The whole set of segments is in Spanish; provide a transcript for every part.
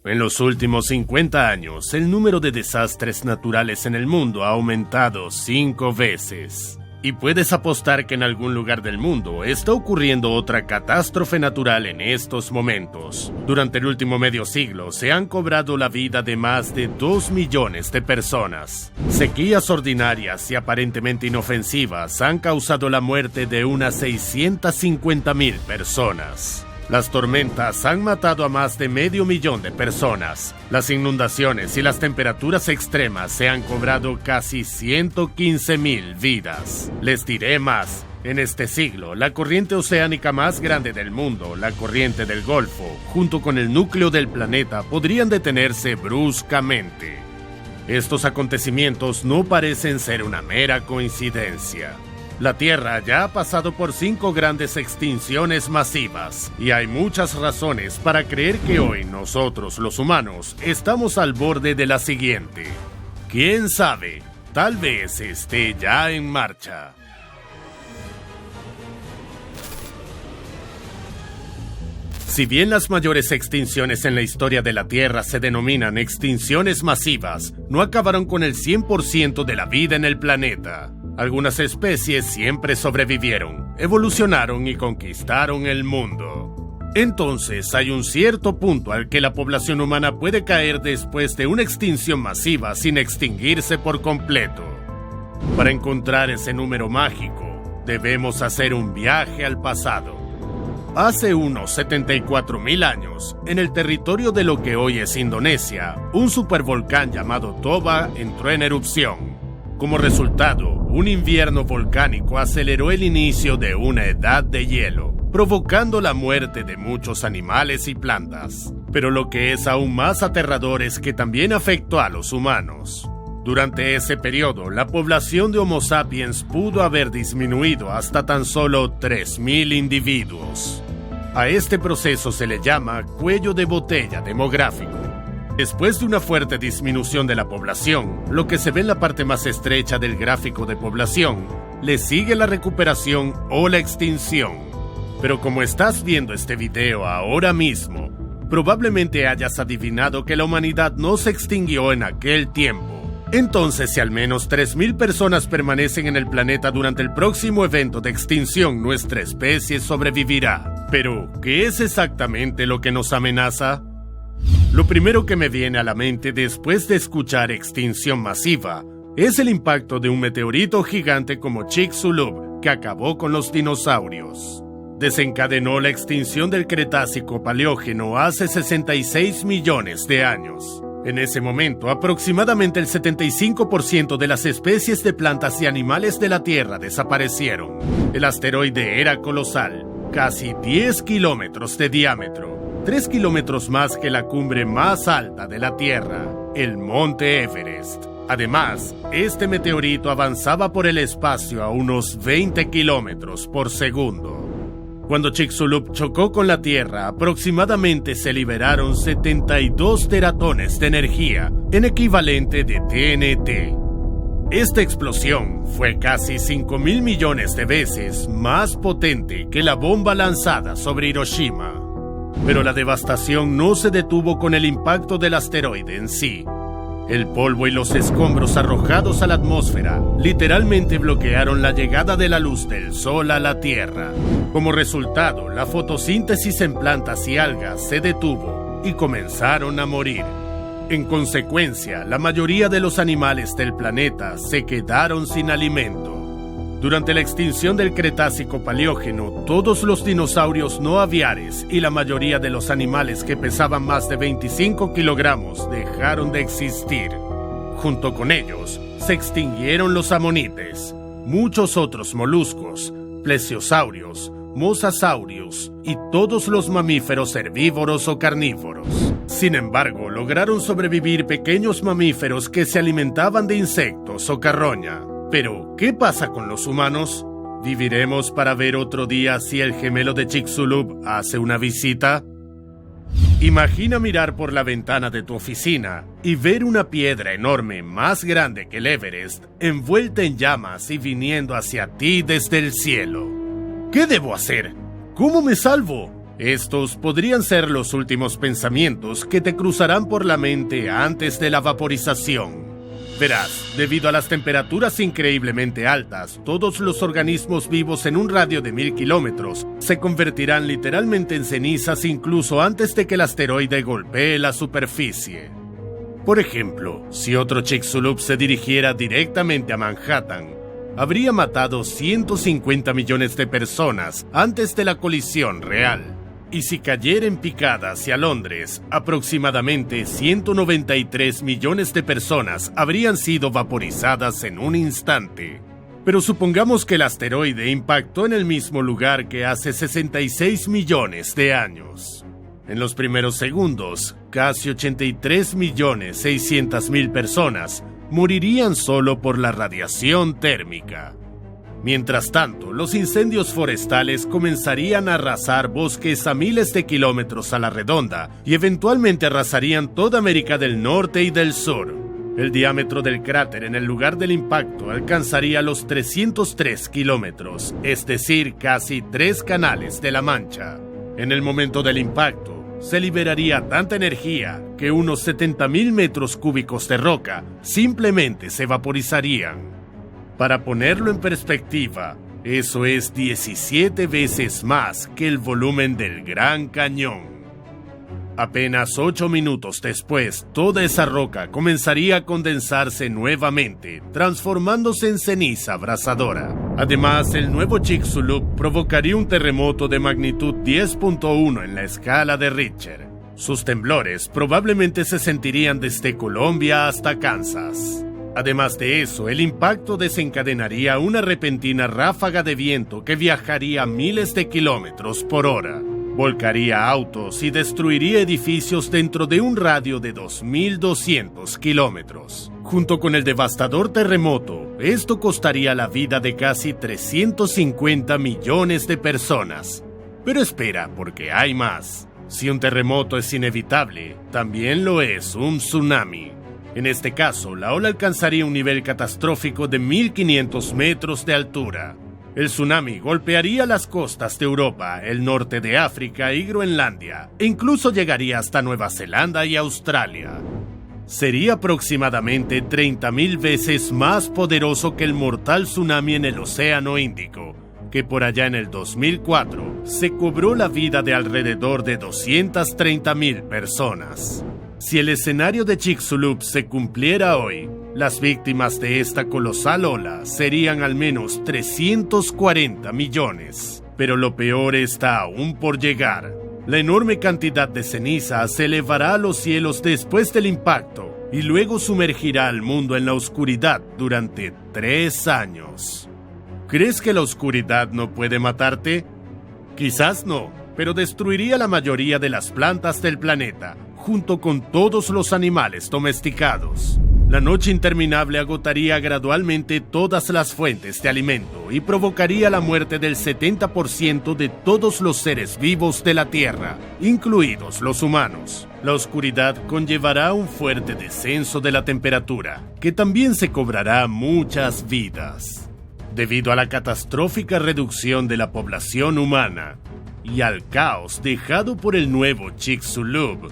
En los últimos 50 años, el número de desastres naturales en el mundo ha aumentado 5 veces. Y puedes apostar que en algún lugar del mundo está ocurriendo otra catástrofe natural en estos momentos. Durante el último medio siglo se han cobrado la vida de más de 2 millones de personas. Sequías ordinarias y aparentemente inofensivas han causado la muerte de unas 650,000 personas. Las tormentas han matado a más de 500,000 de personas. Las inundaciones y las temperaturas extremas se han cobrado casi 115,000 vidas. Les diré más. En este siglo, la corriente oceánica más grande del mundo, la corriente del Golfo, junto con el núcleo del planeta, podrían detenerse bruscamente. Estos acontecimientos no parecen ser una mera coincidencia. La Tierra ya ha pasado por 5 grandes extinciones masivas, y hay muchas razones para creer que hoy nosotros, los humanos, estamos al borde de la siguiente. ¿Quién sabe? Tal vez esté ya en marcha. Si bien las mayores extinciones en la historia de la Tierra se denominan extinciones masivas, no acabaron con el 100% de la vida en el planeta. Algunas especies siempre sobrevivieron, evolucionaron y conquistaron el mundo. Entonces hay un cierto punto al que la población humana puede caer después de una extinción masiva sin extinguirse por completo. Para encontrar ese número mágico, debemos hacer un viaje al pasado. Hace unos 74,000 años, en el territorio de lo que hoy es Indonesia, un supervolcán llamado Toba entró en erupción. Como resultado, un invierno volcánico aceleró el inicio de una edad de hielo, provocando la muerte de muchos animales y plantas. Pero lo que es aún más aterrador es que también afectó a los humanos. Durante ese periodo, la población de Homo sapiens pudo haber disminuido hasta tan solo 3,000 individuos. A este proceso se le llama cuello de botella demográfico. Después de una fuerte disminución de la población, lo que se ve en la parte más estrecha del gráfico de población, le sigue la recuperación o la extinción. Pero como estás viendo este video ahora mismo, probablemente hayas adivinado que la humanidad no se extinguió en aquel tiempo. Entonces, si al menos 3,000 personas permanecen en el planeta durante el próximo evento de extinción, nuestra especie sobrevivirá. Pero, ¿qué es exactamente lo que nos amenaza? Lo primero que me viene a la mente después de escuchar extinción masiva es el impacto de un meteorito gigante como Chicxulub que acabó con los dinosaurios. Desencadenó la extinción del Cretácico Paleógeno hace 66 millones de años. En ese momento, aproximadamente el 75% de las especies de plantas y animales de la Tierra desaparecieron. El asteroide era colosal, casi 10 kilómetros de diámetro, 3 kilómetros más que la cumbre más alta de la Tierra, el Monte Everest. Además, este meteorito avanzaba por el espacio a unos 20 kilómetros por segundo. Cuando Chicxulub chocó con la Tierra, aproximadamente se liberaron 72 teratones de energía, en equivalente de TNT. Esta explosión fue casi 5,000 millones de veces más potente que la bomba lanzada sobre Hiroshima. Pero la devastación no se detuvo con el impacto del asteroide en sí. El polvo y los escombros arrojados a la atmósfera literalmente bloquearon la llegada de la luz del sol a la Tierra. Como resultado, la fotosíntesis en plantas y algas se detuvo y comenzaron a morir. En consecuencia, la mayoría de los animales del planeta se quedaron sin alimento. Durante la extinción del Cretácico Paleógeno, todos los dinosaurios no aviares y la mayoría de los animales que pesaban más de 25 kilogramos dejaron de existir. Junto con ellos, se extinguieron los amonites, muchos otros moluscos, plesiosaurios, mosasaurios y todos los mamíferos herbívoros o carnívoros. Sin embargo, lograron sobrevivir pequeños mamíferos que se alimentaban de insectos o carroña. Pero, ¿qué pasa con los humanos? ¿Viviremos para ver otro día si el gemelo de Chicxulub hace una visita? Imagina mirar por la ventana de tu oficina y ver una piedra enorme más grande que el Everest, envuelta en llamas y viniendo hacia ti desde el cielo. ¿Qué debo hacer? ¿Cómo me salvo? Estos podrían ser los últimos pensamientos que te cruzarán por la mente antes de la vaporización. Verás, debido a las temperaturas increíblemente altas, todos los organismos vivos en un radio de 1000 kilómetros se convertirán literalmente en cenizas incluso antes de que el asteroide golpee la superficie. Por ejemplo, si otro Chicxulub se dirigiera directamente a Manhattan, habría matado 150 millones de personas antes de la colisión real. Y si cayera en picada hacia Londres, aproximadamente 193 millones de personas habrían sido vaporizadas en un instante. Pero supongamos que el asteroide impactó en el mismo lugar que hace 66 millones de años. En los primeros segundos, casi 83.600.000 personas morirían solo por la radiación térmica. Mientras tanto, los incendios forestales comenzarían a arrasar bosques a miles de kilómetros a la redonda y eventualmente arrasarían toda América del Norte y del Sur. El diámetro del cráter en el lugar del impacto alcanzaría los 303 kilómetros, es decir, casi 3 canales de la Mancha. En el momento del impacto, se liberaría tanta energía que unos 70.000 metros cúbicos de roca simplemente se vaporizarían. Para ponerlo en perspectiva, eso es 17 veces más que el volumen del Gran Cañón. Apenas 8 minutos después, toda esa roca comenzaría a condensarse nuevamente, transformándose en ceniza abrasadora. Además, el nuevo Chicxulub provocaría un terremoto de magnitud 10.1 en la escala de Richter. Sus temblores probablemente se sentirían desde Colombia hasta Kansas. Además de eso, el impacto desencadenaría una repentina ráfaga de viento que viajaría a miles de kilómetros por hora. Volcaría autos y destruiría edificios dentro de un radio de 2.200 kilómetros. Junto con el devastador terremoto, esto costaría la vida de casi 350 millones de personas. Pero espera, porque hay más. Si un terremoto es inevitable, también lo es un tsunami. En este caso, la ola alcanzaría un nivel catastrófico de 1.500 metros de altura. El tsunami golpearía las costas de Europa, el norte de África y Groenlandia, e incluso llegaría hasta Nueva Zelanda y Australia. Sería aproximadamente 30.000 veces más poderoso que el mortal tsunami en el Océano Índico, que por allá en el 2004 se cobró la vida de alrededor de 230.000 personas. Si el escenario de Chicxulub se cumpliera hoy, las víctimas de esta colosal ola serían al menos 340 millones. Pero lo peor está aún por llegar. La enorme cantidad de ceniza se elevará a los cielos después del impacto y luego sumergirá al mundo en la oscuridad durante 3 años. ¿Crees que la oscuridad no puede matarte? Quizás no, pero destruiría la mayoría de las plantas del planeta, junto con todos los animales domesticados. La noche interminable agotaría gradualmente todas las fuentes de alimento y provocaría la muerte del 70% de todos los seres vivos de la Tierra, incluidos los humanos. La oscuridad conllevará un fuerte descenso de la temperatura, que también se cobrará muchas vidas. Debido a la catastrófica reducción de la población humana y al caos dejado por el nuevo Chicxulub,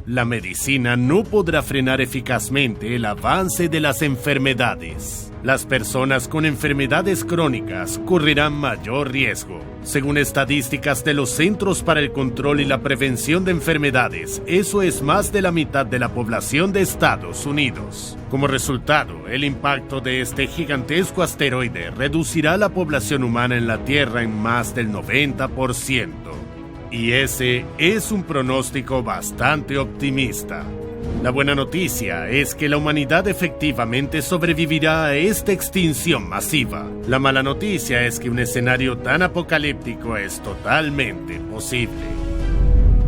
la medicina no podrá frenar eficazmente el avance de las enfermedades. Las personas con enfermedades crónicas correrán mayor riesgo. Según estadísticas de los Centros para el Control y la Prevención de Enfermedades, eso es más de la mitad de la población de Estados Unidos. Como resultado, el impacto de este gigantesco asteroide reducirá la población humana en la Tierra en más del 90%. Y ese es un pronóstico bastante optimista. La buena noticia es que la humanidad efectivamente sobrevivirá a esta extinción masiva. La mala noticia es que un escenario tan apocalíptico es totalmente posible.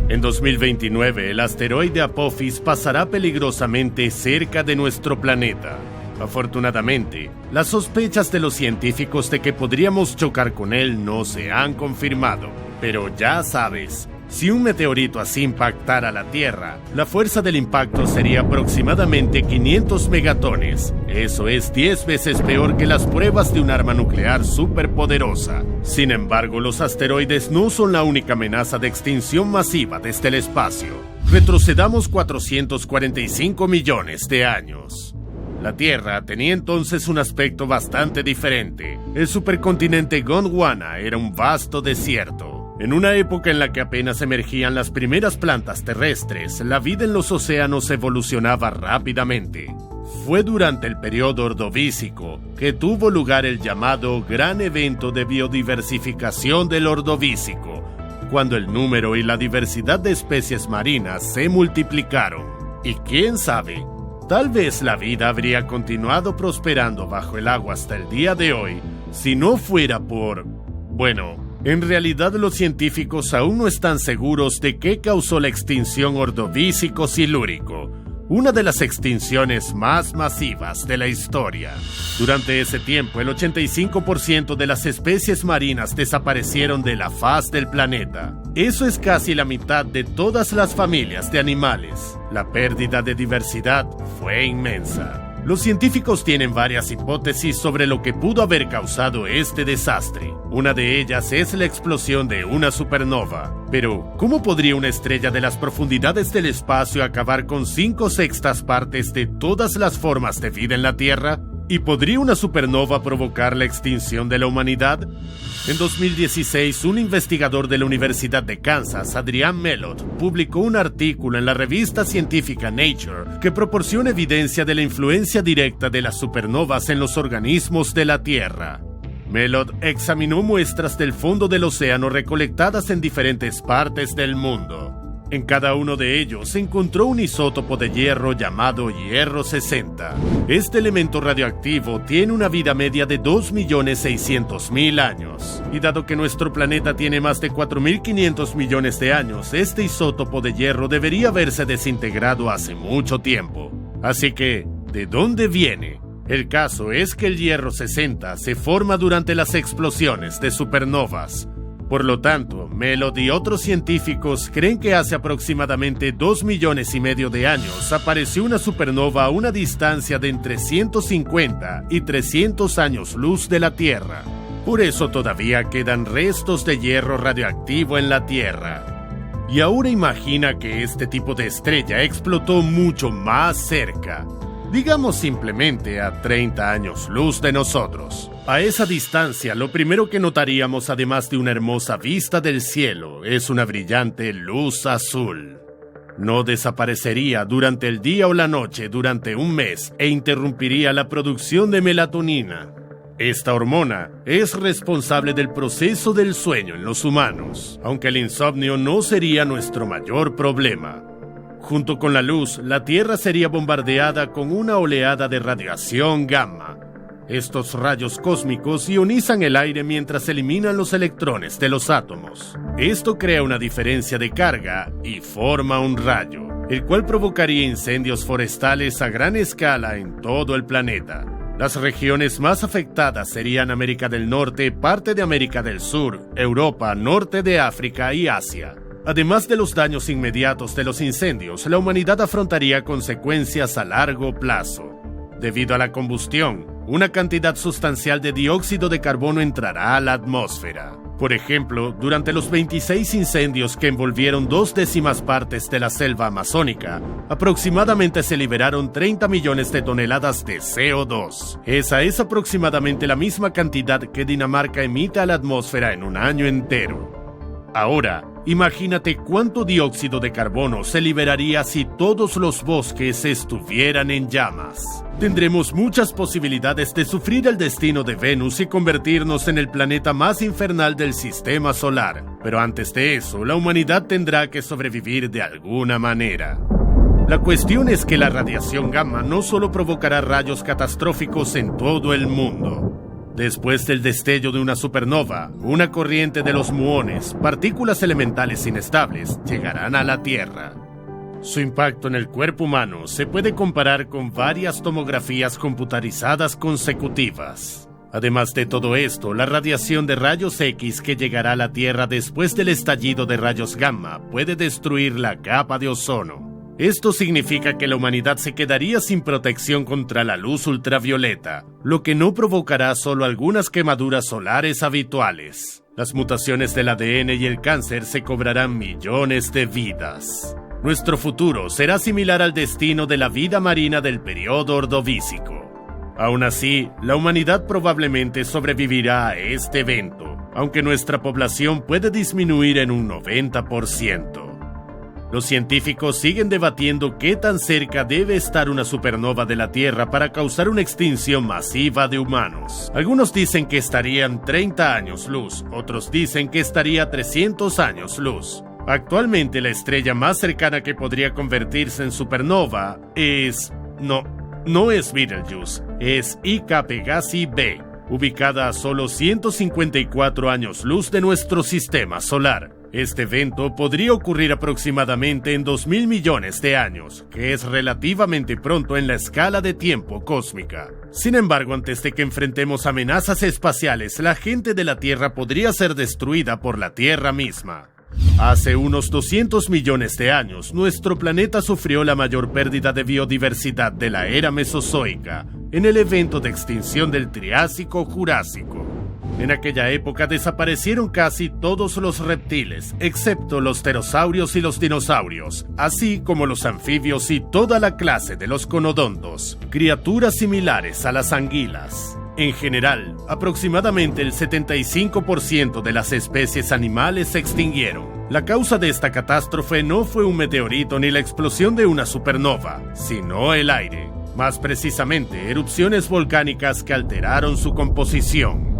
En 2029, el asteroide Apophis pasará peligrosamente cerca de nuestro planeta. Afortunadamente, las sospechas de los científicos de que podríamos chocar con él no se han confirmado. Pero ya sabes, Si un meteorito así impactara la Tierra, la fuerza del impacto sería aproximadamente 500 megatones. Eso es 10 veces peor que las pruebas de un arma nuclear superpoderosa. Sin embargo, los asteroides no son la única amenaza de extinción masiva desde el espacio. Retrocedamos 445 millones de años. La Tierra tenía entonces un aspecto bastante diferente. El supercontinente Gondwana era un vasto desierto. En una época en la que apenas emergían las primeras plantas terrestres, la vida en los océanos evolucionaba rápidamente. Fue durante el periodo Ordovícico que tuvo lugar el llamado Gran Evento de Biodiversificación del Ordovícico, cuando el número y la diversidad de especies marinas se multiplicaron. Y quién sabe, tal vez la vida habría continuado prosperando bajo el agua hasta el día de hoy, si no fuera por... en realidad los científicos aún no están seguros de qué causó la extinción Ordovícico-Silúrico, una de las extinciones más masivas de la historia. Durante ese tiempo, el 85% de las especies marinas desaparecieron de la faz del planeta. Eso es casi la mitad de todas las familias de animales. La pérdida de diversidad fue inmensa. Los científicos tienen varias hipótesis sobre lo que pudo haber causado este desastre. Una de ellas es la explosión de una supernova. Pero, ¿cómo podría una estrella de las profundidades del espacio acabar con 5/6 partes de todas las formas de vida en la Tierra? ¿Y podría una supernova provocar la extinción de la humanidad? En 2016, un investigador de la Universidad de Kansas, Adrian Melott, publicó un artículo en la revista científica Nature que proporciona evidencia de la influencia directa de las supernovas en los organismos de la Tierra. Melott examinó muestras del fondo del océano recolectadas en diferentes partes del mundo. En cada uno de ellos se encontró un isótopo de hierro llamado hierro 60. Este elemento radioactivo tiene una vida media de 2.600.000 años. Y dado que nuestro planeta tiene más de 4.500 millones de años, este isótopo de hierro debería haberse desintegrado hace mucho tiempo. Así que, ¿de dónde viene? El caso es que el hierro 60 se forma durante las explosiones de supernovas. Por lo tanto, Melott y otros científicos creen que hace aproximadamente 2,5 millones de años apareció una supernova a una distancia de entre 150 y 300 años luz de la Tierra. Por eso todavía quedan restos de hierro radioactivo en la Tierra. Y ahora imagina que este tipo de estrella explotó mucho más cerca. Digamos simplemente a 30 años luz de nosotros. A esa distancia, lo primero que notaríamos, además de una hermosa vista del cielo, es una brillante luz azul. No desaparecería durante el día o la noche durante un mes e interrumpiría la producción de melatonina. Esta hormona es responsable del proceso del sueño en los humanos, aunque el insomnio no sería nuestro mayor problema. Junto con la luz, la Tierra sería bombardeada con una oleada de radiación gamma. Estos rayos cósmicos ionizan el aire mientras eliminan los electrones de los átomos. Esto crea una diferencia de carga y forma un rayo, el cual provocaría incendios forestales a gran escala en todo el planeta. Las regiones más afectadas serían América del Norte, parte de América del Sur, Europa, norte de África y Asia. Además de los daños inmediatos de los incendios, la humanidad afrontaría consecuencias a largo plazo. Debido a la combustión, una cantidad sustancial de dióxido de carbono entrará a la atmósfera. Por ejemplo, durante los 26 incendios que envolvieron 2/10 partes de la selva amazónica, aproximadamente se liberaron 30 millones de toneladas de CO2. Esa es aproximadamente la misma cantidad que Dinamarca emite a la atmósfera en un año entero. Ahora, imagínate cuánto dióxido de carbono se liberaría si todos los bosques estuvieran en llamas. Tendremos muchas posibilidades de sufrir el destino de Venus y convertirnos en el planeta más infernal del sistema solar. Pero antes de eso, la humanidad tendrá que sobrevivir de alguna manera. La cuestión es que la radiación gamma no solo provocará rayos catastróficos en todo el mundo. Después del destello de una supernova, una corriente de los muones, partículas elementales inestables, llegarán a la Tierra. Su impacto en el cuerpo humano se puede comparar con varias tomografías computarizadas consecutivas. Además de todo esto, la radiación de rayos X que llegará a la Tierra después del estallido de rayos gamma puede destruir la capa de ozono. Esto significa que la humanidad se quedaría sin protección contra la luz ultravioleta, lo que no provocará solo algunas quemaduras solares habituales. Las mutaciones del ADN y el cáncer se cobrarán millones de vidas. Nuestro futuro será similar al destino de la vida marina del periodo ordovícico. Aún así, la humanidad probablemente sobrevivirá a este evento, aunque nuestra población puede disminuir en un 90%. Los científicos siguen debatiendo qué tan cerca debe estar una supernova de la Tierra para causar una extinción masiva de humanos. Algunos dicen que estarían 30 años luz, otros dicen que estaría 300 años luz. Actualmente la estrella más cercana que podría convertirse en supernova es... No es Betelgeuse, es Ica Pegasi b, ubicada a solo 154 años luz de nuestro sistema solar. Este evento podría ocurrir aproximadamente en 2.000 millones de años, que es relativamente pronto en la escala de tiempo cósmica. Sin embargo, antes de que enfrentemos amenazas espaciales, la gente de la Tierra podría ser destruida por la Tierra misma. Hace unos 200 millones de años, nuestro planeta sufrió la mayor pérdida de biodiversidad de la era mesozoica, en el evento de extinción del Triásico-Jurásico. En aquella época desaparecieron casi todos los reptiles, excepto los pterosaurios y los dinosaurios, así como los anfibios y toda la clase de los conodontos, criaturas similares a las anguilas. En general, aproximadamente el 75% de las especies animales se extinguieron. La causa de esta catástrofe no fue un meteorito ni la explosión de una supernova, sino el aire. Más precisamente, erupciones volcánicas que alteraron su composición.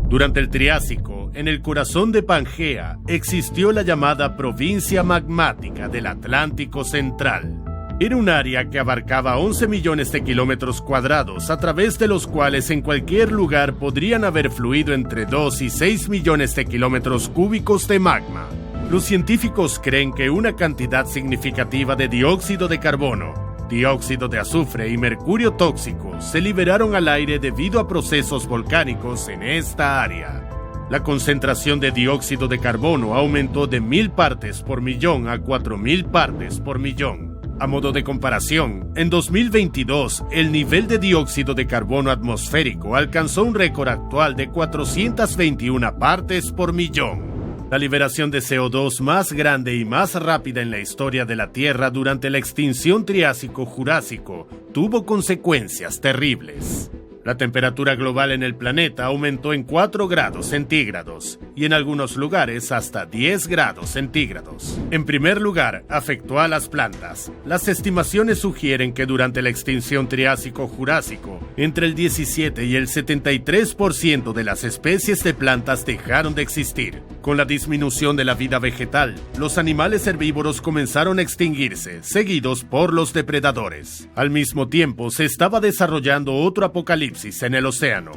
Durante el Triásico, en el corazón de Pangea, existió la llamada provincia magmática del Atlántico Central. Era un área que abarcaba 11 millones de kilómetros cuadrados, a través de los cuales en cualquier lugar podrían haber fluido entre 2 y 6 millones de kilómetros cúbicos de magma. Los científicos creen que una cantidad significativa de dióxido de carbono, dióxido de azufre y mercurio tóxico se liberaron al aire debido a procesos volcánicos en esta área. La concentración de dióxido de carbono aumentó de 1000 partes por millón a 4000 partes por millón. A modo de comparación, en 2022, el nivel de dióxido de carbono atmosférico alcanzó un récord actual de 421 partes por millón. La liberación de CO2 más grande y más rápida en la historia de la Tierra durante la extinción Triásico-Jurásico tuvo consecuencias terribles. La temperatura global en el planeta aumentó en 4 grados centígrados y en algunos lugares hasta 10 grados centígrados. En primer lugar, afectó a las plantas. Las estimaciones sugieren que durante la extinción Triásico-Jurásico, entre el 17 y el 73% de las especies de plantas dejaron de existir. Con la disminución de la vida vegetal, los animales herbívoros comenzaron a extinguirse, seguidos por los depredadores. Al mismo tiempo, se estaba desarrollando otro apocalipsis en el océano.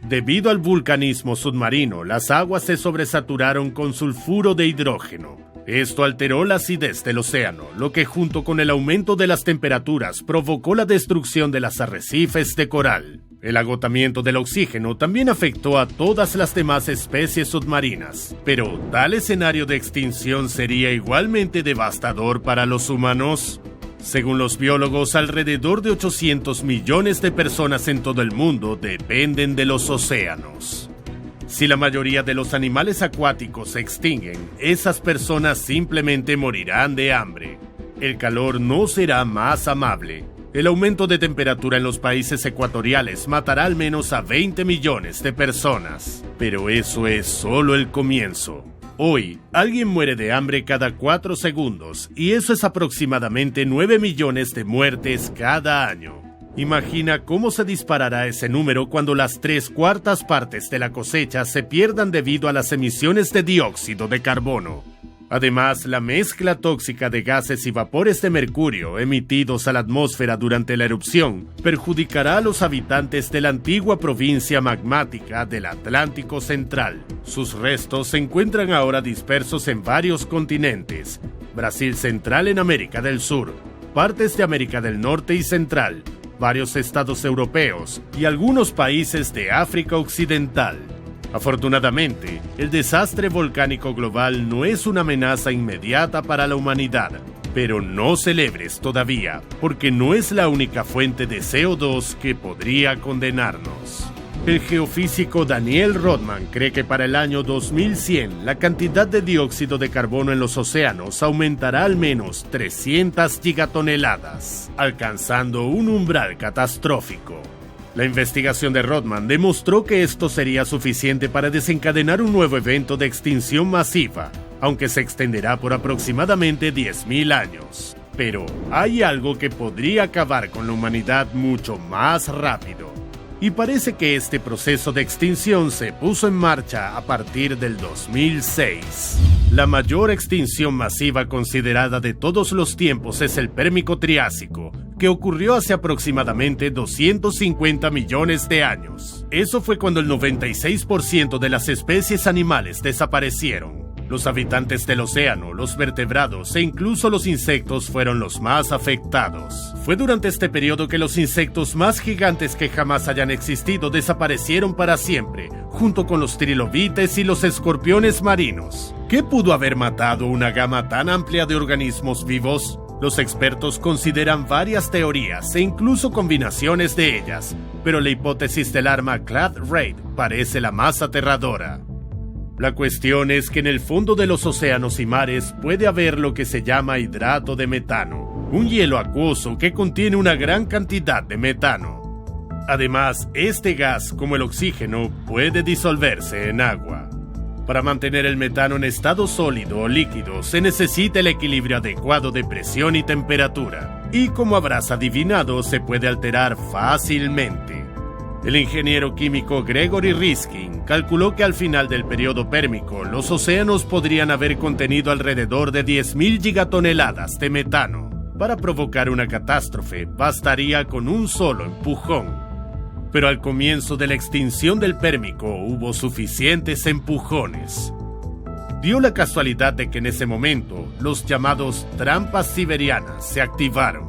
Debido al vulcanismo submarino, las aguas se sobresaturaron con sulfuro de hidrógeno. Esto alteró la acidez del océano, lo que junto con el aumento de las temperaturas provocó la destrucción de los arrecifes de coral. El agotamiento del oxígeno también afectó a todas las demás especies submarinas, pero ¿tal escenario de extinción sería igualmente devastador para los humanos? Según los biólogos, alrededor de 800 millones de personas en todo el mundo dependen de los océanos. Si la mayoría de los animales acuáticos se extinguen, esas personas simplemente morirán de hambre. El calor no será más amable. El aumento de temperatura en los países ecuatoriales matará al menos a 20 millones de personas. Pero eso es solo el comienzo. Hoy, alguien muere de hambre cada 4 segundos, y eso es aproximadamente 9 millones de muertes cada año. Imagina cómo se disparará ese número cuando las 3/4 partes de la cosecha se pierdan debido a las emisiones de dióxido de carbono. Además, la mezcla tóxica de gases y vapores de mercurio emitidos a la atmósfera durante la erupción perjudicará a los habitantes de la antigua provincia magmática del Atlántico Central. Sus restos se encuentran ahora dispersos en varios continentes: Brasil central en América del Sur, partes de América del Norte y Central, varios estados europeos y algunos países de África Occidental. Afortunadamente, el desastre volcánico global no es una amenaza inmediata para la humanidad, pero no celebres todavía, porque no es la única fuente de CO2 que podría condenarnos. El geofísico Daniel Rodman cree que para el año 2100 la cantidad de dióxido de carbono en los océanos aumentará al menos 300 gigatoneladas, alcanzando un umbral catastrófico. La investigación de Rodman demostró que esto sería suficiente para desencadenar un nuevo evento de extinción masiva, aunque se extenderá por aproximadamente 10.000 años. Pero hay algo que podría acabar con la humanidad mucho más rápido. Y parece que este proceso de extinción se puso en marcha a partir del 2006. La mayor extinción masiva considerada de todos los tiempos es el Pérmico-Triásico, que ocurrió hace aproximadamente 250 millones de años. Eso fue cuando el 96% de las especies animales desaparecieron. Los habitantes del océano, los vertebrados e incluso los insectos fueron los más afectados. Fue durante este periodo que los insectos más gigantes que jamás hayan existido desaparecieron para siempre, junto con los trilobites y los escorpiones marinos. ¿Qué pudo haber matado una gama tan amplia de organismos vivos? Los expertos consideran varias teorías e incluso combinaciones de ellas, pero la hipótesis del arma Clad Raid parece la más aterradora. La cuestión es que en el fondo de los océanos y mares puede haber lo que se llama hidrato de metano, un hielo acuoso que contiene una gran cantidad de metano. Además, este gas, como el oxígeno, puede disolverse en agua. Para mantener el metano en estado sólido o líquido se necesita el equilibrio adecuado de presión y temperatura, y como habrás adivinado, se puede alterar fácilmente. El ingeniero químico Gregory Riskin calculó que al final del periodo pérmico los océanos podrían haber contenido alrededor de 10.000 gigatoneladas de metano. Para provocar una catástrofe bastaría con un solo empujón. Pero al comienzo de la extinción del Pérmico hubo suficientes empujones. Dio la casualidad de que en ese momento los llamados trampas siberianas se activaron.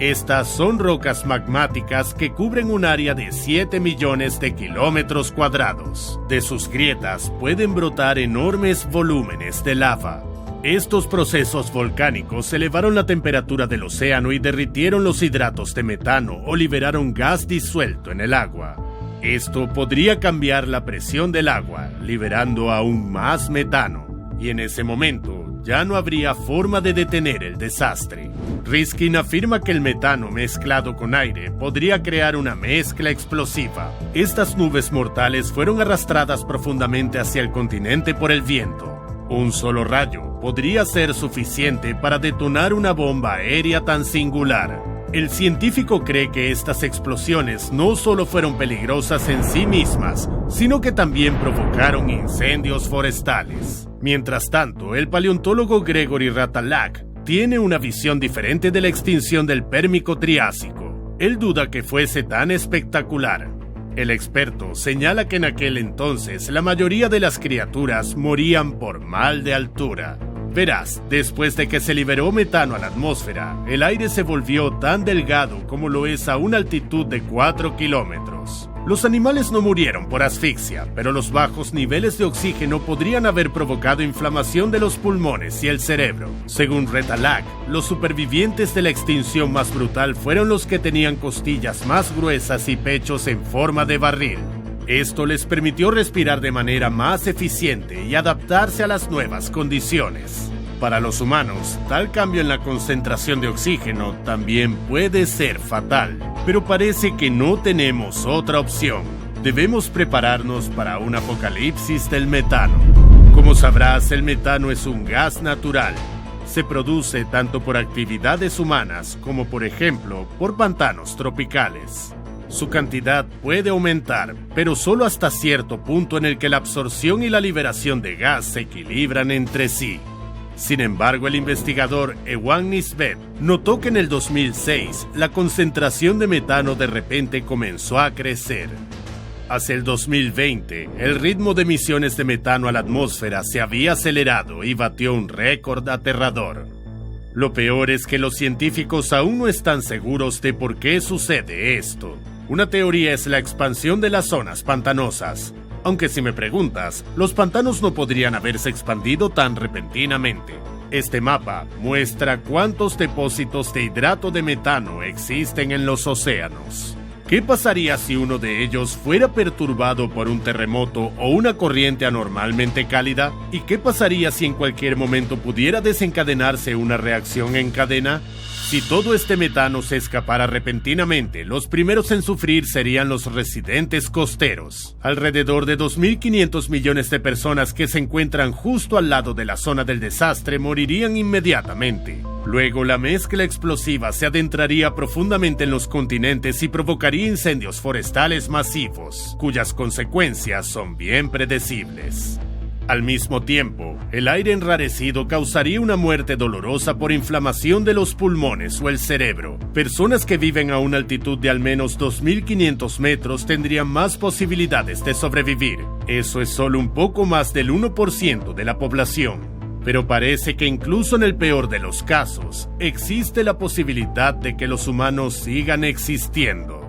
Estas son rocas magmáticas que cubren un área de 7 millones de kilómetros cuadrados. De sus grietas pueden brotar enormes volúmenes de lava. Estos procesos volcánicos elevaron la temperatura del océano y derritieron los hidratos de metano o liberaron gas disuelto en el agua. Esto podría cambiar la presión del agua, liberando aún más metano. Y en ese momento ya no habría forma de detener el desastre. Riskin afirma que el metano mezclado con aire podría crear una mezcla explosiva. Estas nubes mortales fueron arrastradas profundamente hacia el continente por el viento. Un solo rayo podría ser suficiente para detonar una bomba aérea tan singular. El científico cree que estas explosiones no solo fueron peligrosas en sí mismas, sino que también provocaron incendios forestales. Mientras tanto, el paleontólogo Gregory Ratalak tiene una visión diferente de la extinción del Pérmico-Triásico. Él duda que fuese tan espectacular. El experto señala que en aquel entonces la mayoría de las criaturas morían por mal de altura. Verás, después de que se liberó metano a la atmósfera, el aire se volvió tan delgado como lo es a una altitud de 4 kilómetros. Los animales no murieron por asfixia, pero los bajos niveles de oxígeno podrían haber provocado inflamación de los pulmones y el cerebro. Según Retalak, los supervivientes de la extinción más brutal fueron los que tenían costillas más gruesas y pechos en forma de barril. Esto les permitió respirar de manera más eficiente y adaptarse a las nuevas condiciones. Para los humanos, tal cambio en la concentración de oxígeno también puede ser fatal, pero parece que no tenemos otra opción. Debemos prepararnos para un apocalipsis del metano. Como sabrás, el metano es un gas natural. Se produce tanto por actividades humanas como, por ejemplo, por pantanos tropicales. Su cantidad puede aumentar, pero solo hasta cierto punto en el que la absorción y la liberación de gas se equilibran entre sí. Sin embargo, el investigador Ewan Nisbet notó que en el 2006 la concentración de metano de repente comenzó a crecer. Hacia el 2020, el ritmo de emisiones de metano a la atmósfera se había acelerado y batió un récord aterrador. Lo peor es que los científicos aún no están seguros de por qué sucede esto. Una teoría es la expansión de las zonas pantanosas. Aunque si me preguntas, los pantanos no podrían haberse expandido tan repentinamente. Este mapa muestra cuántos depósitos de hidrato de metano existen en los océanos. ¿Qué pasaría si uno de ellos fuera perturbado por un terremoto o una corriente anormalmente cálida? ¿Y qué pasaría si en cualquier momento pudiera desencadenarse una reacción en cadena? Si todo este metano se escapara repentinamente, los primeros en sufrir serían los residentes costeros. Alrededor de 2.500 millones de personas que se encuentran justo al lado de la zona del desastre morirían inmediatamente. Luego, la mezcla explosiva se adentraría profundamente en los continentes y provocaría incendios forestales masivos, cuyas consecuencias son bien predecibles. Al mismo tiempo, el aire enrarecido causaría una muerte dolorosa por inflamación de los pulmones o el cerebro. Personas que viven a una altitud de al menos 2.500 metros tendrían más posibilidades de sobrevivir. Eso es solo un poco más del 1% de la población. Pero parece que incluso en el peor de los casos, existe la posibilidad de que los humanos sigan existiendo.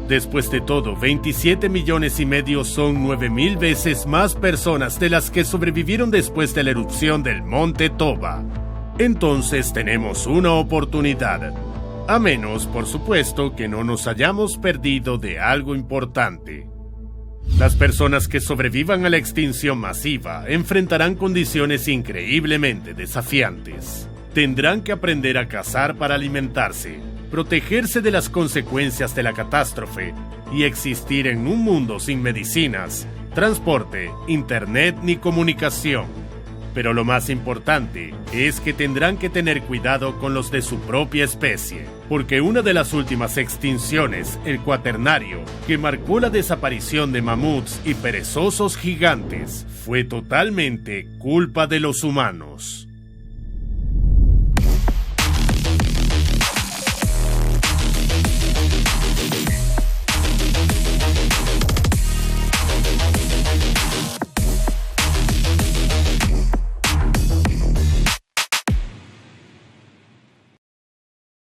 Después de todo, 27 millones y medio son 9,000 veces más personas de las que sobrevivieron después de la erupción del Monte Toba. Entonces tenemos una oportunidad. A menos, por supuesto, que no nos hayamos perdido de algo importante. Las personas que sobrevivan a la extinción masiva enfrentarán condiciones increíblemente desafiantes. Tendrán que aprender a cazar para alimentarse, protegerse de las consecuencias de la catástrofe y existir en un mundo sin medicinas, transporte, internet ni comunicación. Pero lo más importante es que tendrán que tener cuidado con los de su propia especie, porque una de las últimas extinciones, el Cuaternario, que marcó la desaparición de mamuts y perezosos gigantes, fue totalmente culpa de los humanos.